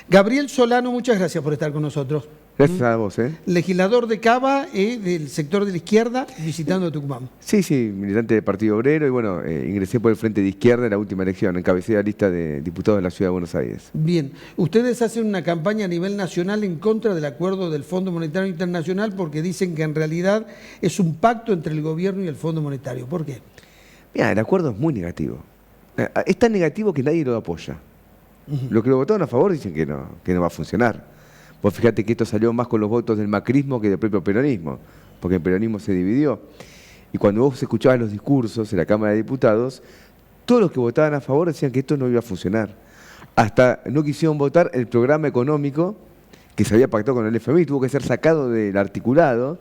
Gabriel Solano, muchas gracias por estar con nosotros. Gracias a vos, ¿eh? Legislador de Cava, del sector de la izquierda, visitando Tucumán. Sí, militante del Partido Obrero y bueno, ingresé por el Frente de Izquierda en la última elección, encabecé la lista de diputados de la Ciudad de Buenos Aires. Bien, ustedes hacen una campaña a nivel nacional en contra del acuerdo del Fondo Monetario Internacional porque dicen que en realidad es un pacto entre el gobierno y el Fondo Monetario. ¿Por qué? Mira, el acuerdo es muy negativo. Es tan negativo que nadie lo apoya. Los que lo votaron a favor dicen que no va a funcionar. Vos fíjate que esto salió más con los votos del macrismo que del propio peronismo, porque el peronismo se dividió. Y cuando vos escuchabas los discursos en la Cámara de Diputados, todos los que votaban a favor decían que esto no iba a funcionar. Hasta no quisieron votar el programa económico que se había pactado con el FMI, tuvo que ser sacado del articulado,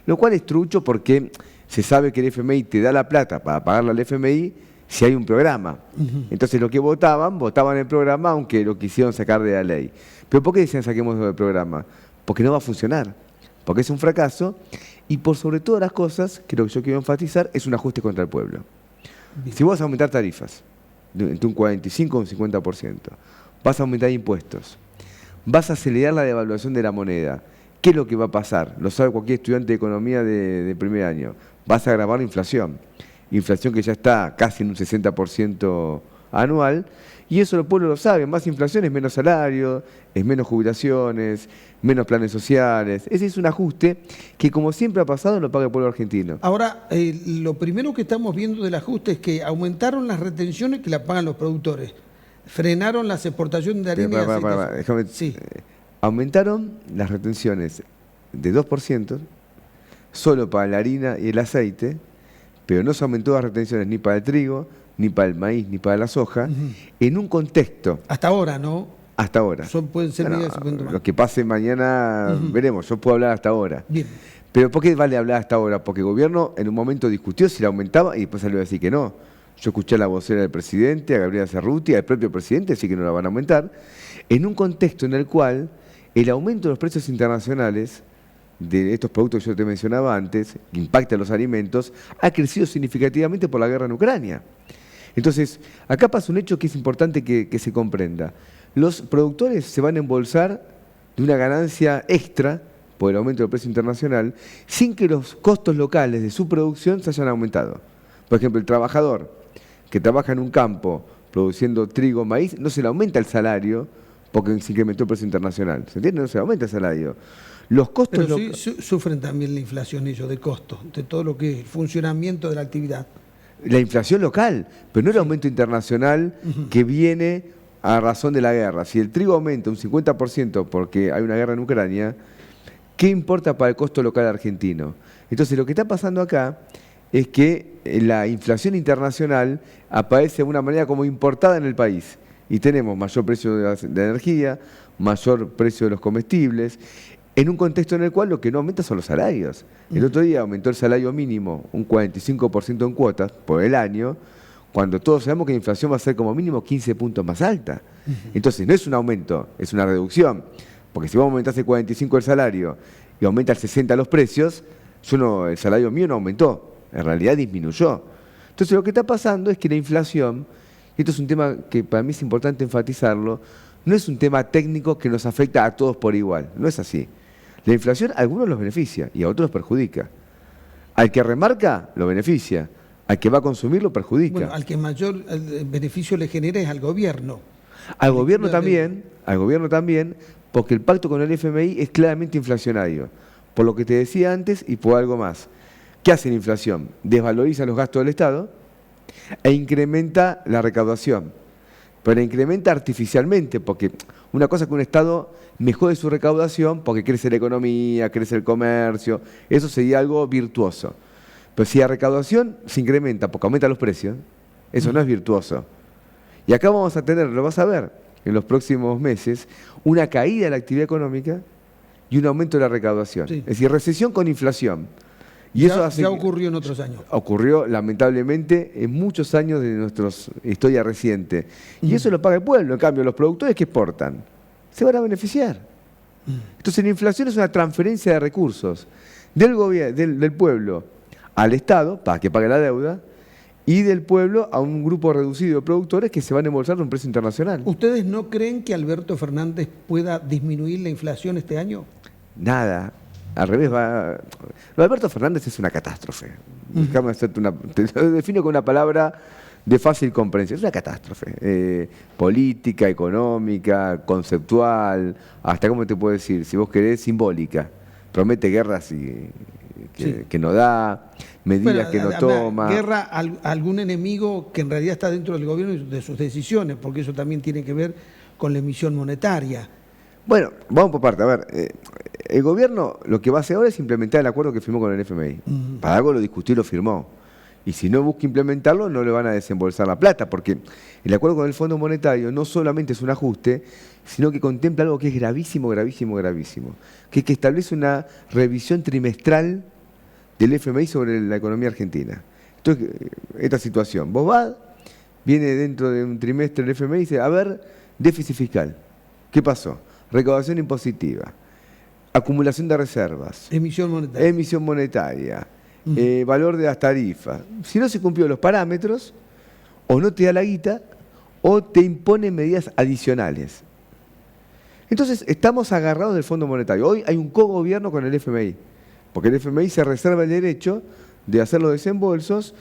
lo cual es trucho porque se sabe que el FMI te da la plata para pagarle al FMI si hay un programa. Entonces los que votaban el programa aunque lo quisieron sacar de la ley. ¿Pero por qué decían saquemos del programa? Porque no va a funcionar, porque es un fracaso y por sobre todas las cosas, que lo que yo quiero enfatizar, es un ajuste contra el pueblo. Bien. Si vos vas a aumentar tarifas entre un 45 o un 50%, vas a aumentar impuestos, vas a acelerar la devaluación de la moneda, ¿qué es lo que va a pasar? Lo sabe cualquier estudiante de economía de primer año. Vas a agravar la inflación que ya está casi en un 60% anual, y eso el pueblo lo sabe, más inflación es menos salario, es menos jubilaciones, menos planes sociales. Ese es un ajuste que, como siempre ha pasado, lo paga el pueblo argentino. Ahora, lo primero que estamos viendo del ajuste es que aumentaron las retenciones que la pagan los productores, frenaron las exportaciones de harina y aceite. Déjame, sí. Aumentaron las retenciones de 2%, solo para la harina y el aceite, pero no se aumentó las retenciones ni para el trigo, ni para el maíz, ni para la soja, en un contexto... Hasta ahora, ¿no? Hasta ahora. Pueden ser medidas lo que pase mañana veremos, yo puedo hablar hasta ahora. Bien. Pero ¿por qué vale hablar hasta ahora? Porque el gobierno en un momento discutió si la aumentaba y después salió a decir que no. Yo escuché a la vocera del presidente, a Gabriela Cerruti, al propio presidente, decir que no la van a aumentar, en un contexto en el cual el aumento de los precios internacionales de estos productos que yo te mencionaba antes, que impactan los alimentos, ha crecido significativamente por la guerra en Ucrania. Entonces, acá pasa un hecho que es importante que se comprenda. Los productores se van a embolsar de una ganancia extra por el aumento del precio internacional sin que los costos locales de su producción se hayan aumentado. Por ejemplo, el trabajador que trabaja en un campo produciendo trigo, maíz, no se le aumenta el salario porque se incrementó el precio internacional. ¿Se entiende? No se le aumenta el salario. Los costos Pero sí sufren también la inflación ellos de costos, de todo lo que es el funcionamiento de la actividad. La inflación local, pero no el aumento internacional que viene a razón de la guerra. Si el trigo aumenta un 50% porque hay una guerra en Ucrania, ¿qué importa para el costo local argentino? Entonces lo que está pasando acá es que la inflación internacional aparece de una manera como importada en el país. Y tenemos mayor precio de energía, mayor precio de los comestibles, en un contexto en el cual lo que no aumenta son los salarios. El otro día aumentó el salario mínimo un 45% en cuotas por el año, cuando todos sabemos que la inflación va a ser como mínimo 15 puntos más alta. Entonces no es un aumento, es una reducción. Porque si vos aumentás el 45 el salario y aumenta el 60 los precios, el salario mío no aumentó, en realidad disminuyó. Entonces lo que está pasando es que la inflación, y esto es un tema que para mí es importante enfatizarlo, no es un tema técnico que nos afecta a todos por igual, no es así. La inflación a algunos los beneficia y a otros los perjudica. Al que remarca, lo beneficia. Al que va a consumir, lo perjudica. Bueno, al que mayor beneficio le genera es al gobierno. Al gobierno también, porque el pacto con el FMI es claramente inflacionario. Por lo que te decía antes y por algo más. ¿Qué hace la inflación? Desvaloriza los gastos del Estado e incrementa la recaudación. Pero la incrementa artificialmente, porque una cosa es que un Estado mejore su recaudación porque crece la economía, crece el comercio, eso sería algo virtuoso. Pero si la recaudación se incrementa porque aumenta los precios, eso no es virtuoso. Y acá vamos a tener, lo vas a ver en los próximos meses, una caída de la actividad económica y un aumento de la recaudación. Sí. Es decir, recesión con inflación. Y ya ocurrió en otros años. Ocurrió, lamentablemente, en muchos años de nuestra historia reciente. Y eso lo paga el pueblo. En cambio, los productores que exportan se van a beneficiar. Entonces, la inflación es una transferencia de recursos del pueblo al Estado, para que pague la deuda, y del pueblo a un grupo reducido de productores que se van a embolsar a un precio internacional. ¿Ustedes no creen que Alberto Fernández pueda disminuir la inflación este año? Nada. Al revés, va. Lo de Alberto Fernández es una catástrofe. Déjame hacerte te lo defino con una palabra de fácil comprensión. Es una catástrofe. Política, económica, conceptual, hasta, ¿cómo te puedo decir? Si vos querés, simbólica. Promete guerras que no da, medidas que no toma. Guerra a algún enemigo que en realidad está dentro del gobierno y de sus decisiones, porque eso también tiene que ver con la emisión monetaria. Bueno, vamos por parte. A ver, el gobierno lo que va a hacer ahora es implementar el acuerdo que firmó con el FMI. Para algo lo discutió y lo firmó. Y si no busca implementarlo, no le van a desembolsar la plata, porque el acuerdo con el Fondo Monetario no solamente es un ajuste, sino que contempla algo que es gravísimo, gravísimo, gravísimo, que establece una revisión trimestral del FMI sobre la economía argentina. Entonces, esta situación, viene dentro de un trimestre el FMI y dice, a ver, déficit fiscal, ¿qué pasó? Recaudación impositiva, acumulación de reservas, emisión monetaria, valor de las tarifas. Si no se cumplió los parámetros, o no te da la guita, o te impone medidas adicionales. Entonces, estamos agarrados del Fondo Monetario. Hoy hay un cogobierno con el FMI, porque el FMI se reserva el derecho de hacer los desembolsos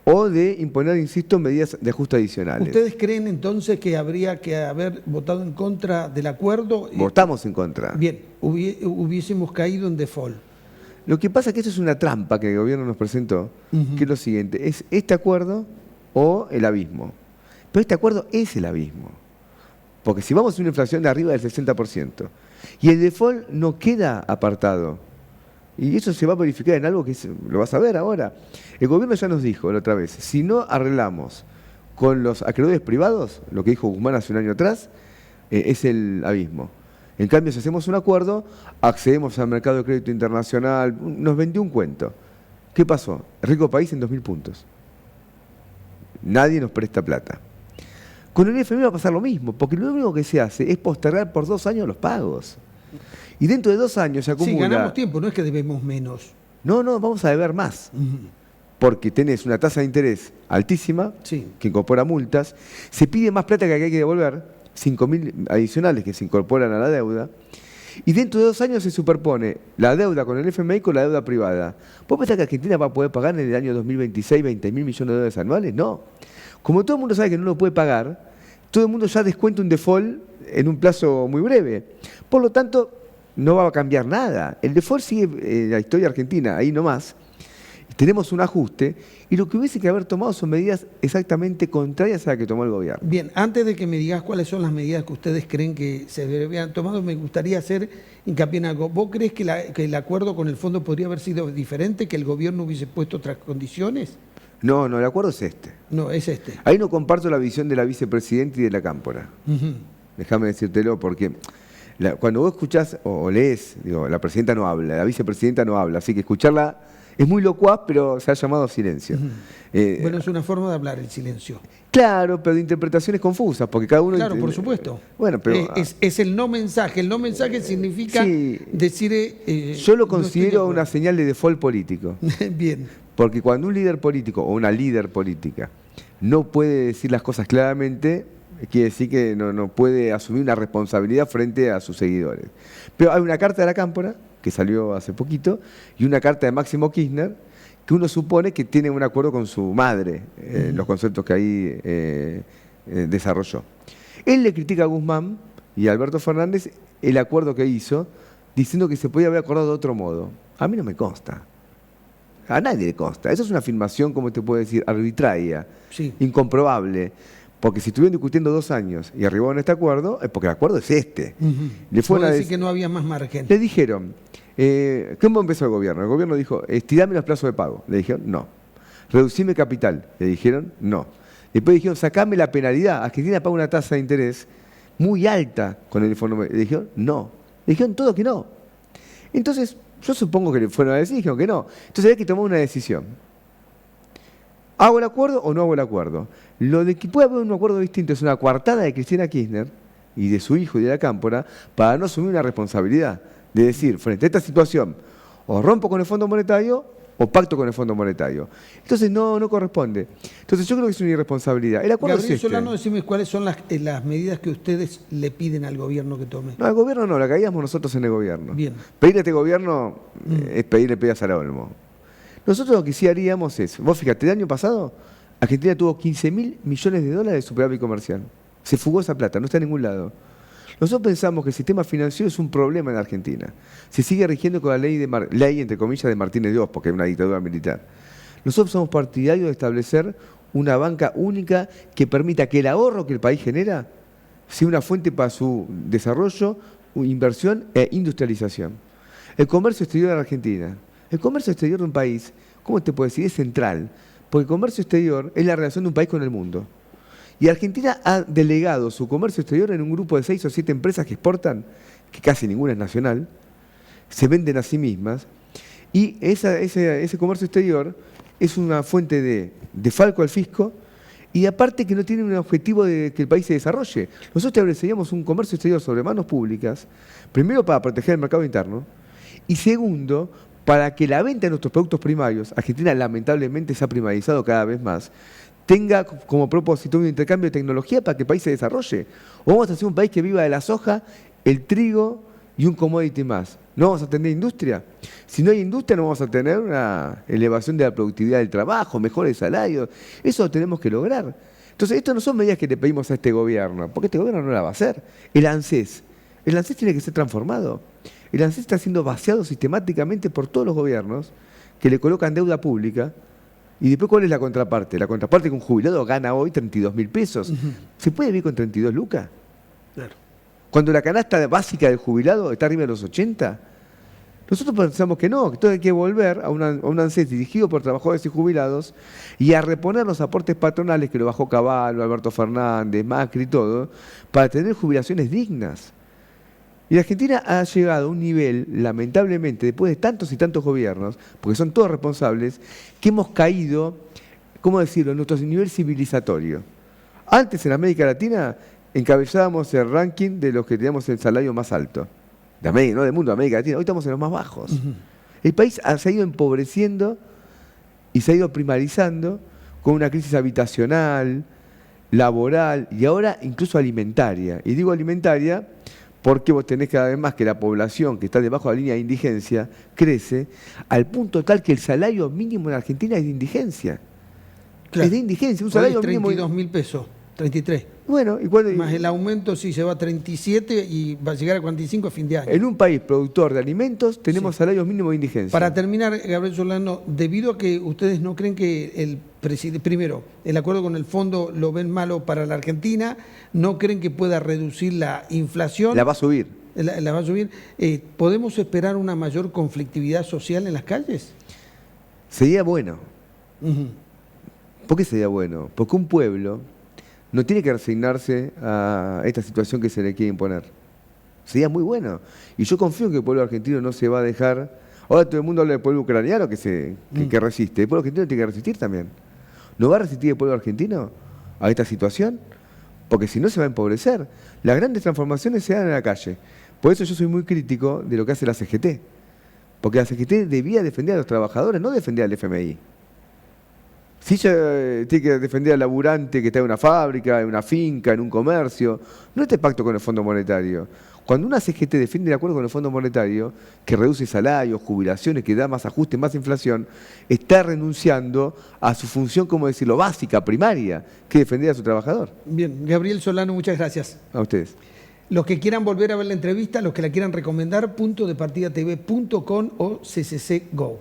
o de imponer, insisto, medidas de ajuste adicionales. ¿Ustedes creen entonces que habría que haber votado en contra del acuerdo? Votamos en contra. Bien, hubiésemos caído en default. Lo que pasa es que esto es una trampa que el gobierno nos presentó, que es lo siguiente, es este acuerdo o el abismo. Pero este acuerdo es el abismo. Porque si vamos a una inflación de arriba del 60%, y el default no queda apartado, y eso se va a verificar en algo que lo vas a ver ahora. El gobierno ya nos dijo la otra vez, si no arreglamos con los acreedores privados, lo que dijo Guzmán hace un año atrás, es el abismo. En cambio, si hacemos un acuerdo, accedemos al mercado de crédito internacional, nos vendió un cuento. ¿Qué pasó? Rico país en 2.000 puntos. Nadie nos presta plata. Con el FMI va a pasar lo mismo, porque lo único que se hace es postergar por 2 años los pagos. Y dentro de 2 años se acumula... Sí, ganamos tiempo, no es que debemos menos. No, vamos a deber más. Porque tenés una tasa de interés altísima, que incorpora multas, se pide más plata que hay que devolver, 5.000 adicionales que se incorporan a la deuda, y dentro de 2 años se superpone la deuda con el FMI con la deuda privada. ¿Vos pensás que Argentina va a poder pagar en el año 2026 20.000 millones de dólares anuales? No. Como todo el mundo sabe que no lo puede pagar, todo el mundo ya descuenta un default en un plazo muy breve. Por lo tanto, no va a cambiar nada. El default sigue en la historia argentina, ahí nomás. Tenemos un ajuste y lo que hubiese que haber tomado son medidas exactamente contrarias a las que tomó el gobierno. Bien, antes de que me digas cuáles son las medidas que ustedes creen que se deberían tomar, me gustaría hacer hincapié en algo. ¿Vos crees que el acuerdo con el fondo podría haber sido diferente, que el gobierno hubiese puesto otras condiciones? No, el acuerdo es este. No, es este. Ahí no comparto la visión de la vicepresidenta y de la Cámpora. Déjame decírtelo porque cuando vos escuchás o lees, digo, la presidenta no habla, la vicepresidenta no habla, así que escucharla es muy locuaz, pero se ha llamado silencio. Bueno, es una forma de hablar el silencio. Claro, pero de interpretaciones confusas, porque cada uno... Claro, por supuesto. Bueno, pero... Es el no mensaje. El no mensaje significa decir... yo lo considero una señal de default político. Bien. Porque cuando un líder político o una líder política no puede decir las cosas claramente, quiere decir que no puede asumir una responsabilidad frente a sus seguidores. Pero hay una carta de la Cámpora, que salió hace poquito, y una carta de Máximo Kirchner, que uno supone que tiene un acuerdo con su madre, los conceptos que ahí desarrolló. Él le critica a Guzmán y a Alberto Fernández el acuerdo que hizo, diciendo que se podía haber acordado de otro modo. A mí no me consta. A nadie le consta. Eso es una afirmación, como te puedo decir, arbitraria, incomprobable. Porque si estuvieron discutiendo 2 años y arribaron a este acuerdo, es porque el acuerdo es este. Le fueron a decir que no había más margen. Le dijeron, ¿cómo empezó el gobierno? El gobierno dijo, estirame los plazos de pago. Le dijeron, no. Reducime capital. Le dijeron, no. Después dijeron, sacame la penalidad. Argentina paga una tasa de interés muy alta con el fondo. Le dijeron, no. Le dijeron todo que no. Entonces, yo supongo que le fueron a decir, dijeron que no. Entonces había que tomar una decisión. ¿Hago el acuerdo o no hago el acuerdo? Lo de que pueda haber un acuerdo distinto es una coartada de Cristina Kirchner y de su hijo y de la Cámpora para no asumir una responsabilidad de decir, frente a esta situación, o rompo con el Fondo Monetario o pacto con el Fondo Monetario. Entonces no corresponde. Entonces yo creo que es una irresponsabilidad. El acuerdo Gabriel es este. Solano, decime cuáles son las medidas que ustedes le piden al gobierno que tome. No, al gobierno no, la caíamos nosotros en el gobierno. Bien. Pedirle a este gobierno es pedirle pedas al olmo. Nosotros lo que sí haríamos es, vos fíjate, el año pasado Argentina tuvo 15.000 millones de dólares de superávit comercial. Se fugó esa plata, no está en ningún lado. Nosotros pensamos que el sistema financiero es un problema en Argentina. Se sigue rigiendo con la ley entre comillas, de Martínez de Oz, porque es una dictadura militar. Nosotros somos partidarios de establecer una banca única que permita que el ahorro que el país genera sea una fuente para su desarrollo, inversión e industrialización. El comercio exterior de Argentina. El comercio exterior de un país, ¿cómo te puedo decir? Es central. Porque el comercio exterior es la relación de un país con el mundo. Y Argentina ha delegado su comercio exterior en un grupo de 6 o 7 empresas que exportan, que casi ninguna es nacional, se venden a sí mismas, y ese comercio exterior es una fuente de falco al fisco, y aparte que no tiene un objetivo de que el país se desarrolle. Nosotros estableceríamos un comercio exterior sobre manos públicas, primero para proteger el mercado interno, y segundo, para que la venta de nuestros productos primarios, Argentina lamentablemente se ha primarizado cada vez más, tenga como propósito un intercambio de tecnología para que el país se desarrolle. O vamos a ser un país que viva de la soja, el trigo y un commodity más. ¿No vamos a tener industria? Si no hay industria no vamos a tener una elevación de la productividad del trabajo, mejores salarios. Eso lo tenemos que lograr. Entonces, esto no son medidas que le pedimos a este gobierno, porque este gobierno no la va a hacer. El ANSES tiene que ser transformado. El ANSES está siendo vaciado sistemáticamente por todos los gobiernos que le colocan deuda pública. Y después, ¿cuál es la contraparte? La contraparte es que un jubilado gana hoy 32.000 pesos. ¿Se puede vivir con 32 lucas? Claro. Cuando la canasta básica del jubilado está arriba de los 80. Nosotros pensamos que no, que todo hay que volver a un ANSES dirigido por trabajadores y jubilados y a reponer los aportes patronales que lo bajó Caballo, Alberto Fernández, Macri y todo, para tener jubilaciones dignas. Y la Argentina ha llegado a un nivel, lamentablemente, después de tantos y tantos gobiernos, porque son todos responsables, que hemos caído, ¿cómo decirlo?, en nuestro nivel civilizatorio. Antes, en América Latina, encabezábamos el ranking de los que teníamos el salario más alto. De América, no del mundo, de América Latina. Hoy estamos en los más bajos. El país se ha ido empobreciendo y se ha ido primarizando con una crisis habitacional, laboral y ahora incluso alimentaria. Y digo alimentaria porque vos tenés cada vez más que la población que está debajo de la línea de indigencia crece al punto tal que el salario mínimo en Argentina es de indigencia. Claro. Es de indigencia, un salario mínimo. 32.000 pesos, 33. Bueno, igual, Más el aumento sí se va a 37 y va a llegar a 45 a fin de año. en un país productor de alimentos tenemos salarios mínimos de indigencia. Para terminar, Gabriel Solano, debido a que ustedes no creen que el presidente, primero, el acuerdo con el fondo lo ven malo para la Argentina, no creen que pueda reducir la inflación. La va a subir. La va a subir. ¿Podemos esperar una mayor conflictividad social en las calles? Sería bueno. ¿Por qué sería bueno? Porque un pueblo no tiene que resignarse a esta situación que se le quiere imponer. Sería muy bueno. Y yo confío en que el pueblo argentino no se va a dejar. Ahora todo el mundo habla del pueblo ucraniano que resiste. El pueblo argentino tiene que resistir también. ¿No va a resistir el pueblo argentino a esta situación? Porque si no se va a empobrecer. Las grandes transformaciones se dan en la calle. Por eso yo soy muy crítico de lo que hace la CGT. Porque la CGT debía defender a los trabajadores, no defender al FMI. Si ella tiene que defender al laburante que está en una fábrica, en una finca, en un comercio, no este pacto con el Fondo Monetario. Cuando una CGT defiende el acuerdo con el Fondo Monetario, que reduce salarios, jubilaciones, que da más ajuste, más inflación, está renunciando a su función, como decirlo, básica, primaria, que es defender a su trabajador. Bien, Gabriel Solano, muchas gracias. A ustedes. Los que quieran volver a ver la entrevista, los que la quieran recomendar, puntodepartidatv.com o CCC Go.